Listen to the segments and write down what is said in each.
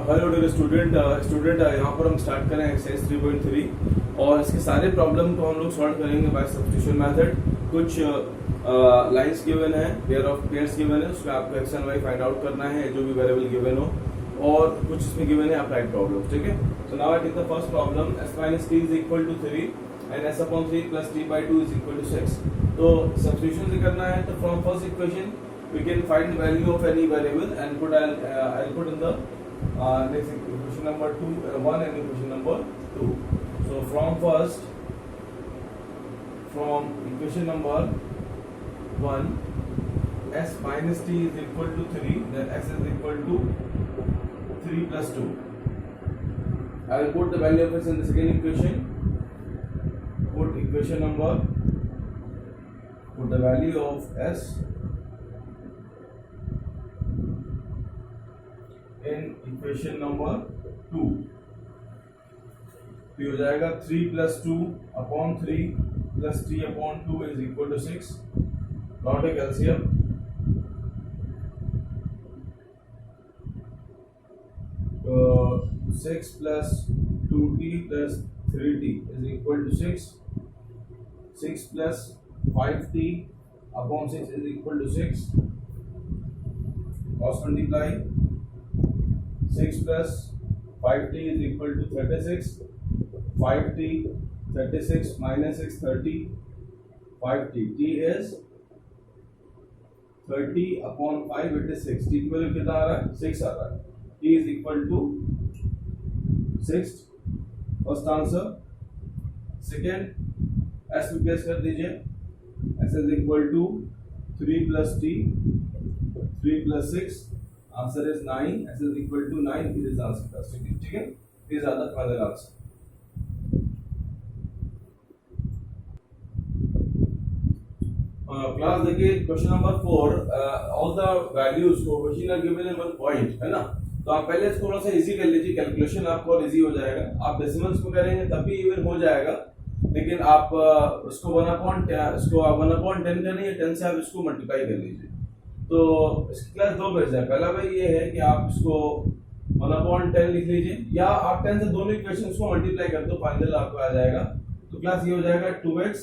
Hello dear student यहाँ पर हम स्टार्ट करें एक्सरसाइज 3.3 और इसके सारे प्रॉब्लम को हम लोग सॉल्व करेंगे बाय सब्स्टिट्यूशन मेथड। कुछ लाइंस गिवन है, पेयर ऑफ पेयर्स गिवन है, उसमें आपको x and y find out करना है जो भी वेरिएबल गिवन हो, और कुछ इसमें गिवन है अप्लाइड प्रॉब्लम। ठीक है, so now I take the first problem. s minus t is equal to 3 and s upon 3 plus t by 2 is equal to 6। तो सब्स्टिट्यूशन से करना है, तो from first equation we can find value of any variable and put I'll put in the next equation number 1 and equation number 2. So from equation number 1, s minus t is equal to 3, then s is equal to 3 plus 2. I will put the value of s in the second equation. Put the value of s in equation number 2। तो हो जाएगा 3 plus 2 upon 3 plus 3 upon 2 is equal to 6। Now take LCM। 6 plus 2t plus 3t is equal to 6। 6 plus 5t upon 6 is equal to 6। Cross multiply। 6 plus 5t is equal to 36। 5t 36 minus 6 30। 5t t is 30 upon 5, it is 6। t की value कितना आ रहा है? 6 आ रहा है। t is equal to 6। First answer. Second s replace कर दीजिए। s is equal to 3 plus t 3 plus 6, answer is 9। s is equal to 9, it is answer। ठीक है, these are the final answer। Class देखिए question number 4। All the values को question are given in 1 point, है ना। तो आप पहले थोड़ा सा इजी कर लीजिए, कैलकुलेशन आपको और इजी हो जाएगा। आप डेसिमल्स में करेंगे तब भी इवन हो जाएगा, लेकिन आप उसको 1/10 करेंगे, 10 से आप इसको मल्टीप्लाई कर लीजिए। तो इसकी क्लास दो बेस है। पहला वे ये है कि आप इसको 1/10 लिख लीजिए, या आप 10 से दोनों इक्वेशंस को मल्टीप्लाई कर दो, फाइनल आपको आ जाएगा। तो क्लास ये हो जाएगा 2x,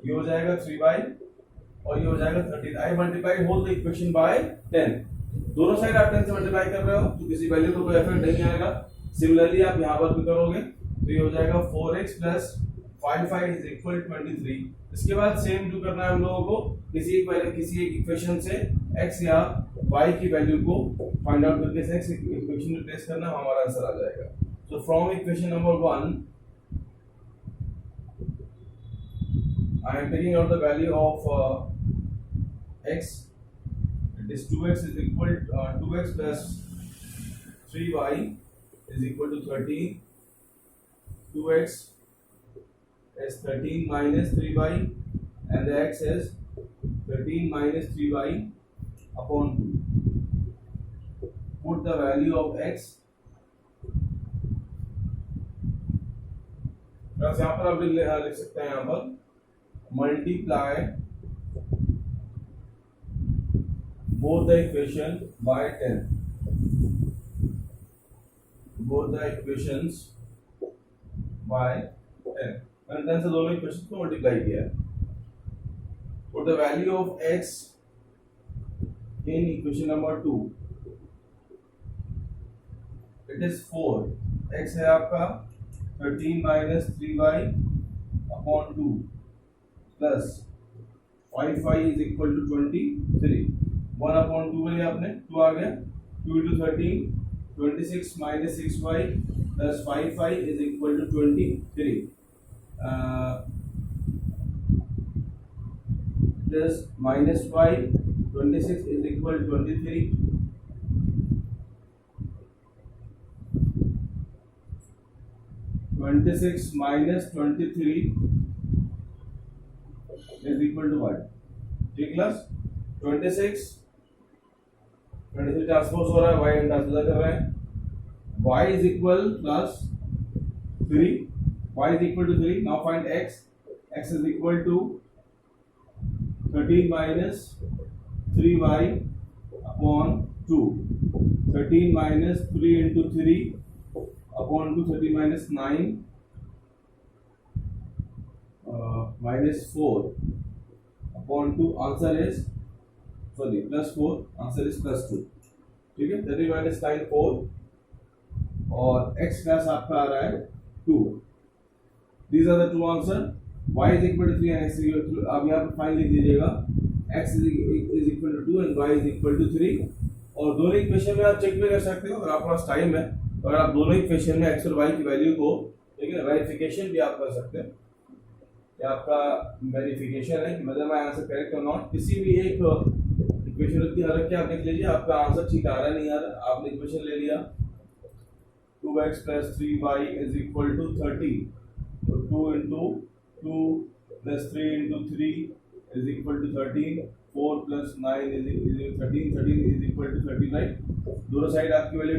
ये हो जाएगा 3y और ये हो जाएगा 13। I multiply whole the equation by 10। दोनों साइड आप 10 से मल्टीप्लाई कर रहे हो तो किसी वैल्यू पर कोई इफेक्ट नहीं आएगा। सिमिलरली आप यहां पर भी करोगे तो ये हो जाएगा 4x plus 5y is equal to 23। इसके बाद सेम टू करना है हम लोगों को, किसी एक इक्वेशन से x या y की वैल्यू को फाइंड आउट करके x इक्वेशन में प्लेस करना, हमारा आंसर आ जाएगा। So from equation number 1 I am taking out the value of x, it is 2x is equal to 2x plus 3y is equal to 13। 2x is 13 minus 3y and the x is 13 minus 3y upon 2। Put the value of x। बस यहाँ पर आप लिख सकते हैं, यहाँ पर multiply both the equation by 10। both the equations by 10। मैंने 10 से दोनों इक्वेशन को मल्टीप्लाई किया है। Put the value of x in equation number 2। it is 4। x है आपका 13 minus 3y upon 2 plus 5y is equal to 23। 1 upon 2 लिया आपने, 2 आ गया। 2 into 13, 26 minus 6y plus 5y is equal to 23। Plus minus y, 26 is equal to 23। 26 minus 23 is equal to what? ठीक class. 26 transpose हो रहा है, y transpose कर रहे हैं। y is equal plus 3, y is equal to 3। now find x। x is equal to 13 minus 3y upon 2, 13 minus 3 into 3 upon 2, 13 minus 9 minus 4 upon 2, answer is sorry plus 4, answer is plus 2. ठीक है, 13 minus 9 4 और x plus आपका आ रहा है 2. These are the two answer. Y is equal to 3 and x is equal to, आप यहाँ पर fine लिख दीजिएगा, x is equal to 2 and y is equal to 3. और दोनों इक्वेशन में आप चेक भी कर सकते हो, अगर आपके पास टाइम है तो अगर आप दोनों इक्वेशन में x और y की वैल्यू को ठीक है वेरिफिकेशन भी आप कर सकते हैं कि आपका वेरिफिकेशन है कि मतलब मैं आंसर करेक्ट और नॉट. किसी भी एक इक्वेशन की अलग क्या आप देख लीजिए आपका आंसर ठीक आ रहा है नहीं आ रहा. आपने इक्वेशन ले लिया 2x plus 3y is equal to 30. So 2 into 2 plus 3 into 3 is equal to 13. 4 plus 9 is 13. 13 is equal to 30, right? दोनों साइड आपकी वैल्यू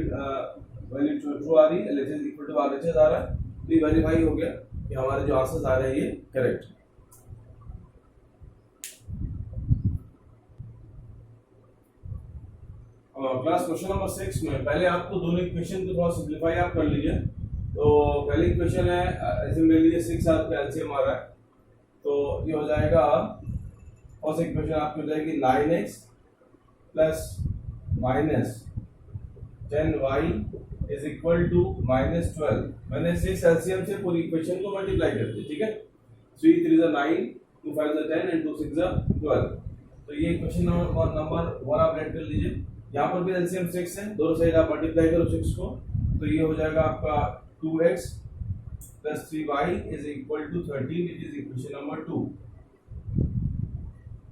ट्रू आ रही है, LHS is equal to RHS आ रहा है, तो ये वेरीफाई हो गया कि हमारे जो आंसर्स आ रहे हैं ये करेक्ट. क्लास क्वेश्चन नंबर 6 में पहले आपको दोनों इक्वेशन को थोड़ा सिंपलीफाई आप कर लीजिए. तो पहली इक्वेशन है ऐसे ले लीजिए 6 आपका एलसीएम आ रहा है, तो ये हो जाएगा फर्स्ट इक्वेशन आपकी हो जाएगी 9x plus minus 10y is equal to minus 12. मैंने 6 एलसीएम से पूरी इक्वेशन को मल्टीप्लाई कर दी. ठीक है, 3 3 is 9, 2 5 is 10 and 2 6 is 12. तो ये इक्वेशन नंबर 1 आप राइट कर लीजिए. यहाँ पर भी एलसीएम 6 है, दोनों साइड आप मल्टीप्लाई करो 6 को, तो ये हो जाएगा आपका 2x plus 3y is equal to 13, which is equation number 2.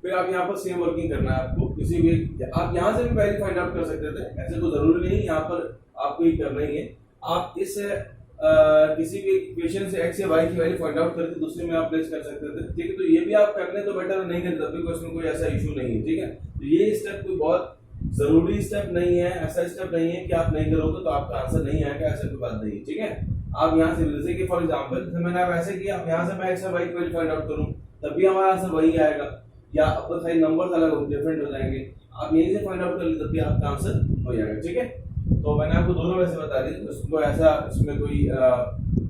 फिर आप यहाँ पर सेम वर्किंग करना है आपको. किसी भी आप यहाँ से भी वैल्यू फाइंड आउट कर सकते थे, ऐसे कोई जरूरी नहीं यहाँ पर आपको ये करना ही है. आप इस किसी भी इक्वेशन से x या y की वैल्यू फाइंड आउट करके दूसरे में आप प्लेस कर सकते थे. ठीक है, तो ये भी आप करने तो बेटर नहीं करते तब भी उसमें कोई ऐसा इशू नहीं है. ठीक है, तो ये स्टेप कोई बहुत जरूरी स्टेप नहीं है, ऐसा स्टेप नहीं है कि आप नहीं करोगे तो आपका आंसर नहीं आएगा, ऐसा कोई बात नहीं है. ठीक है, आप यहाँ से जैसे कि फॉर एग्जांपल मैंने आप ऐसे किया, यहाँ से मैं x और y की वैल्यू फाइंड आउट करूँ तब भी हमारा आंसर वही आएगा, या अपन साइड नंबर्स अलग डिफरेंट हो जाएंगे. आप यहीं से फाइंड आउट कर ली तब भी आपका आंसर हो जाएगा. ठीक है, तो मैंने आपको दोनों वैसे बता दी, उसको ऐसा इसमें कोई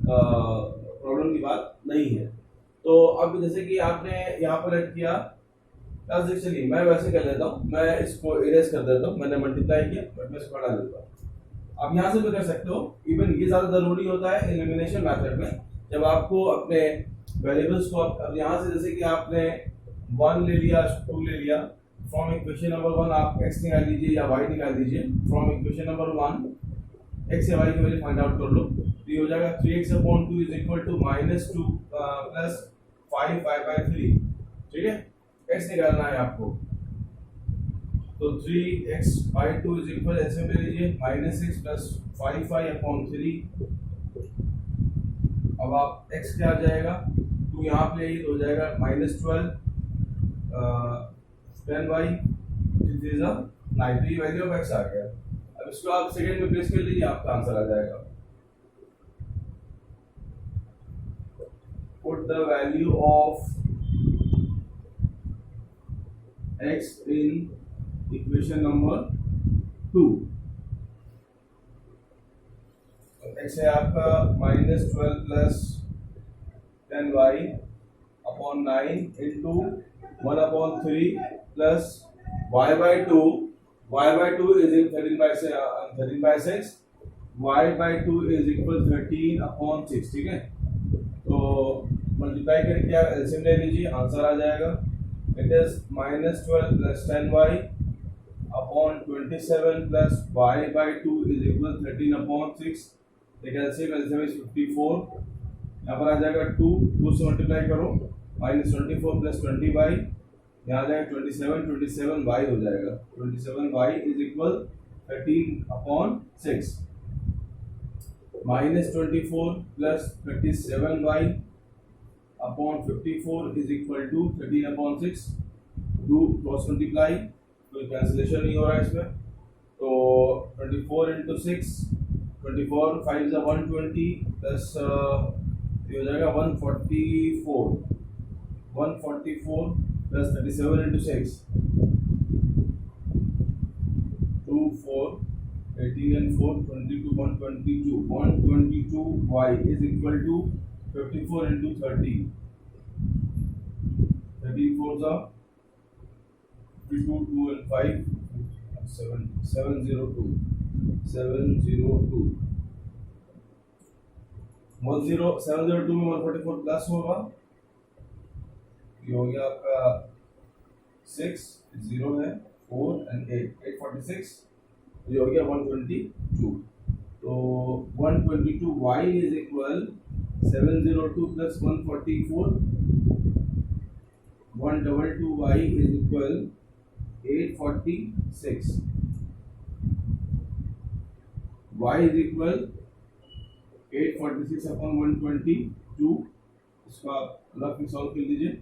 प्रॉब्लम की बात नहीं है. तो अब जैसे कि आपने यहाँ पर ऐड किया, चलिए मैं वैसे कर लेता हूँ, मैं इसको इरेज कर देता हूँ. मैंने मल्टीप्लाई किया बट मैं इसको हटा देता हूँ. आप यहाँ से भी कर सकते हो. इवन ये ज्यादा जरूरी होता है एलिमिनेशन मेथड में, जब आपको अपने वेरिएबल्स को अब यहाँ से जैसे कि आपने 1 ले लिया 2 ले लिया, फ्रॉम इक्वेशन नंबर 1 आप x निकाल लीजिए या y निकाल दीजिए. फ्रॉम इक्वेशन नंबर 1 x या y की वैल्यू फाइंड आउट कर लो, तो ये हो जाएगा 3x/2 is equal to -2 plus 5/3. ठीक है, x निकालना है आपको, तो 3x/2 इज इक्वल ऐसे में लीजिए -6 प्लस 5/3. अब आप x क्या आ जाएगा, 2 यहाँ पे तो हो जाएगा -12 10y 9. तो ये वैल्यू ऑफ x आ गया. अब इसको आप सेकंड में प्लेस कर लीजिए, आपका आंसर आ जाएगा. Put the value of x in equation number 2. x है आपका -12 plus 10y upon 9 into 1/3 plus y/2. y/2 is 13/6. y/2 is equal 13/6. ठीक है, तो मल्टीप्लाई करके आप एलसीएम ले लीजिए, आंसर आ जाएगा. It is -12 plus 10y upon 27 plus y/2 is equal 13/6. LCM is 54. यहाँ पर आ जाएगा 2 से मल्टीप्लाई करो, -24 plus 20y, यहाँ आ जाएगा 27y हो जाएगा. 27y is equal 13/6. -24 plus 37y upon 54 is equal to 13/6. 2 cross multiply, कोई कैंसिलेशन नहीं हो रहा है इसमें, तो 24 into 6, 24 5 is 120 प्लस ये हो जाएगा 144 plus 37 into 6 2 4, 18 and 4, 22, 122. 122y is equal to 54 into 30. 13 fours are 52, 2 and 5, 702. 702. 702 में 144 प्लस होगा, ये हो गया आपका 6, 0 है, 4 and 8, 846, ये हो गया 122. तो 122y is equal 702 plus 144, 122y is equal 846. y is equal 846 upon 122. इसका रफ में सॉल्व कर लीजिए.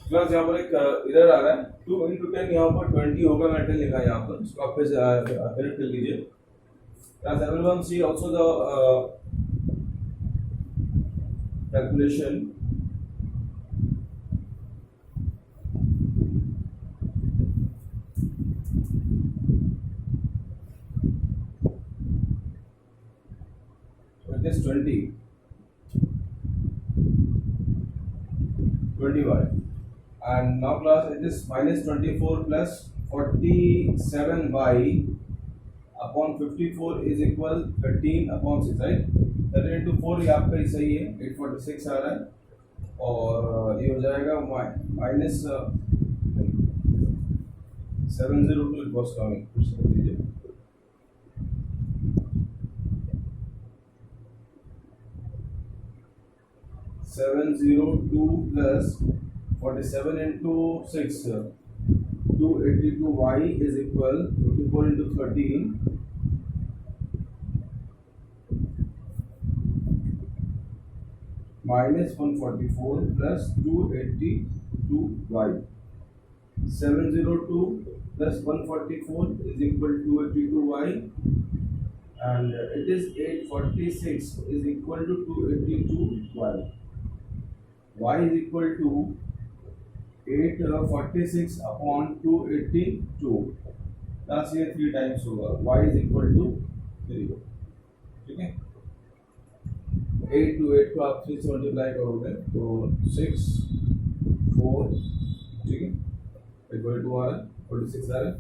प्लस यहाँ पर एक एरर आ रहा है, 2 into 10 यहाँ पर 20 होगा, मैंने 10 लिखा है यहाँ पर, इसको आप फिर एडिट कर लीजिए. Class everyone see also the calculation. It is 20y. And now class it is minus 24 plus 47y upon 54 is equal 13 upon 6, right? 13 into 4 ये आपका ही सही है, 846 आ रहा है, और ये हो जाएगा माइनस 702. इट वॉज कमिंग, फिर से कर दीजिए. 702 plus 47 into 6, 282y is equal 54 into 13 minus 144 plus 282y. 702 plus 144 is equal to 282y, and it is 846 is equal to 282y. y is equal to 846 upon 282. Plus ये 3 times होगा, y is equal to 3. ठीक है, 8 to 8 को आप 3 से multiply करोगे तो 6, 4, ठीक है, इक्वल टू आ रहा है 46 आ रहा है.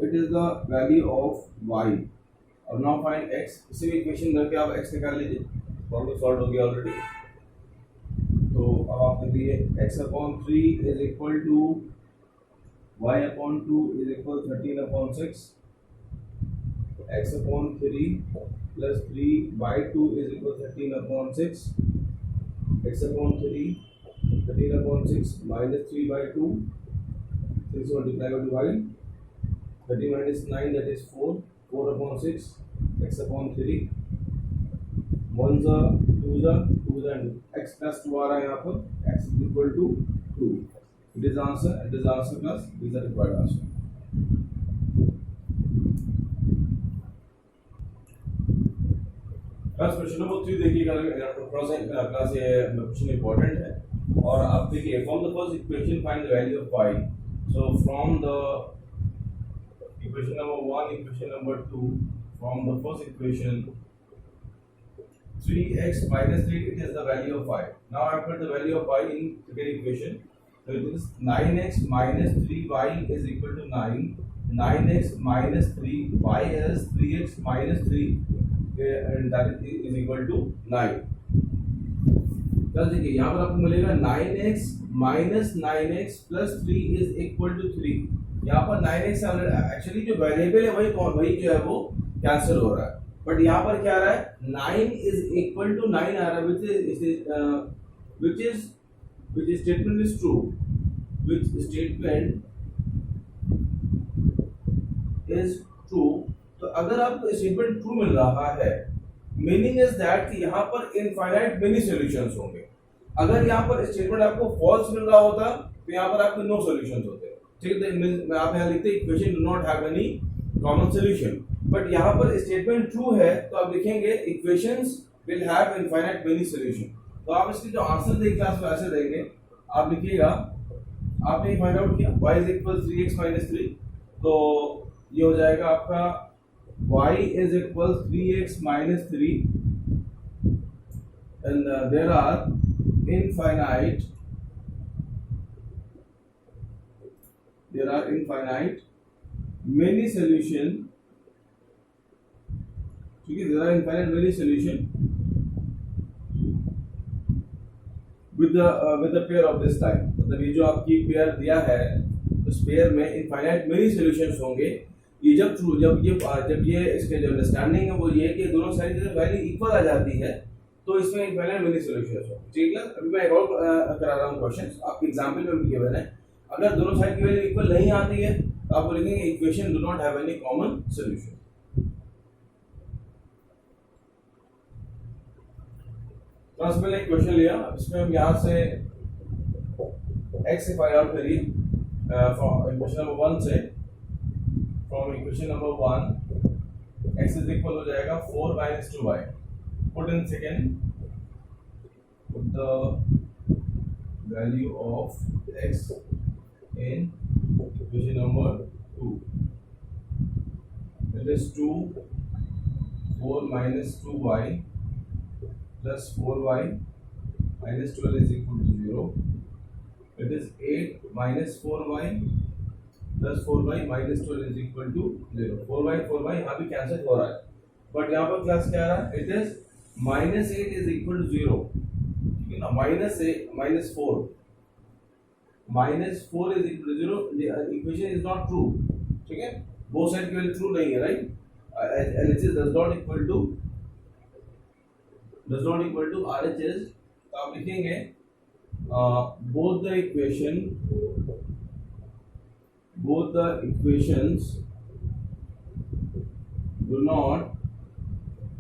It is the value of y. और नाउ फाइंड x. इसी इक्वेशन करके आप x निकाल लीजिए, प्रॉब्लम सॉल्व हो गया ऑलरेडी. तो अब आप लिखिए x upon 3 is equal to y upon 2 is equal 13 upon 6. x upon 3 plus 3 by 2 is equal 13 upon 6. x upon 3 13 upon 6 minus 3 by 2, 3 से मल्टीप्लाई कर divide, 30 minus 9 that is 4, 4 upon 6, x upon 3, 1 जा 2 जा 2 जा, x plus 2 आ रहा है यहाँ पर, x is equal to 2. It is answer plus this are required answer. Question number 3 देखिएगा, क्लास ये क्वेश्चन इंपॉर्टेंट है. और आप देखिए, from the first equation find the value of y. So from the equation number 1, equation number 2, from the first equation 3x minus 3, it is the value of y. Now I put the value of y in second equation. So it is 9x minus 3y is equal to 9. 9x minus 3y is 3x minus 3, and that is equal to 9. तो देखिए यहाँ पर आपको मिलेगा 9x minus 9x plus 3 is equal to 3. यहाँ पर 9x actually जो variable है वही जो है वो कैंसिल हो रहा है, बट यहाँ पर क्या आ रहा है, 9 is equal to 9 आ रहा है, which statement is true, which statement is true, तो अगर आपको स्टेटमेंट ट्रू मिल रहा है, मीनिंग इज दैट कि यहाँ पर इनफाइनाइट मेनी सॉल्यूशंस होंगे। अगर यहाँ पर स्टेटमेंट आपको फॉल्स मिल रहा होता तो यहाँ पर आपके नो सॉल्यूशंस होते। ठीक है, मैं आप यहाँ लिखते equation do not have any common solution, but यहाँ पर स्टेटमेंट ट्रू है तो आप लिखेंगे equations will have infinite many solution. तो आप इसके जो आंसर देंगे क्लास में ऐसे देंगे, आप लिखिएगा, आपने फाइंड आउट किया y is equal 3x minus 3, तो ये हो जाएगा आपका y is equal 3x minus 3 and there are infinite many solution, ठीक है, there are infinite many solution with the pair of this type। मतलब ये जो आपकी पेयर दिया है उस पेयर में infinite many solutions होंगे। ये जब ट्रू जब ये इसके जो अंडरस्टैंडिंग है वो ये है कि दोनों साइड की वैल्यू इक्वल आ जाती है तो इसमें इनफाइनाइट मेनी सॉल्यूशंस होंगे। ठीक है, अभी मैं एक और करा रहा हूँ क्वेश्चन, आपके एग्जांपल में भी गिवन है। अगर दोनों साइड की वैल्यू इक्वल नहीं आती है तो आप लिखेंगे equation do not have any common solution. तो इसमें एक क्वेश्चन लिया, इसमें हम यहाँ से x से फाइंड आउट करिए फ्रॉम इक्वेशन नंबर 1 से। From equation number 1 x is equal हो जाएगा 4 minus 2y। Put in second, put the value of x in equation number 2. It is 2, 4 minus 2y plus 4y minus 12 is equal to 0. It is 8 minus 4y plus 4y minus 12 is equal to 0. 4y यहाँ भी cancel हो रहा है, but यहाँ पर class क्या आ रहा है? It is minus 8 is equal to 0, ठीक है ना, minus 4 is equal to 0, the equation is not true, ठीक है, both side की वैल्यू ट्रू नहीं है, right. LHS does not equal to RHS, तो आप लिखेंगे both the equations do not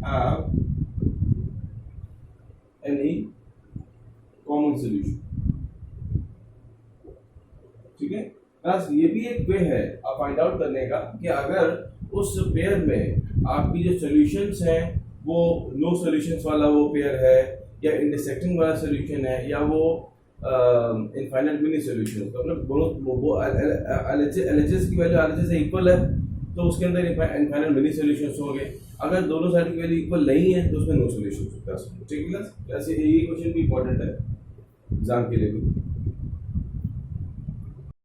have any common solution। ठीक है, बस ये भी एक वे है आप फाइंड आउट करने का कि अगर उस पेयर में आपकी जो सॉल्यूशंस हैं वो नो सॉल्यूशंस वाला वो पेयर है या इंटरसेक्टिंग वाला सॉल्यूशन है या वो इनफाइनाइट मेनी सॉल्यूशन, तो मतलब दोनों वो LHS की वैल्यू RHS से इक्वल है तो उसके अंदर इनफाइनाइट मेनी सॉल्यूशंस होंगे। अगर दोनों साइड की वैल्यू इक्वल नहीं है तो उसमें नो सॉल्यूशन होगा। ठीक है, ऐसे ये क्वेश्चन भी इंपॉर्टेंट है एग्जाम के लिए भी।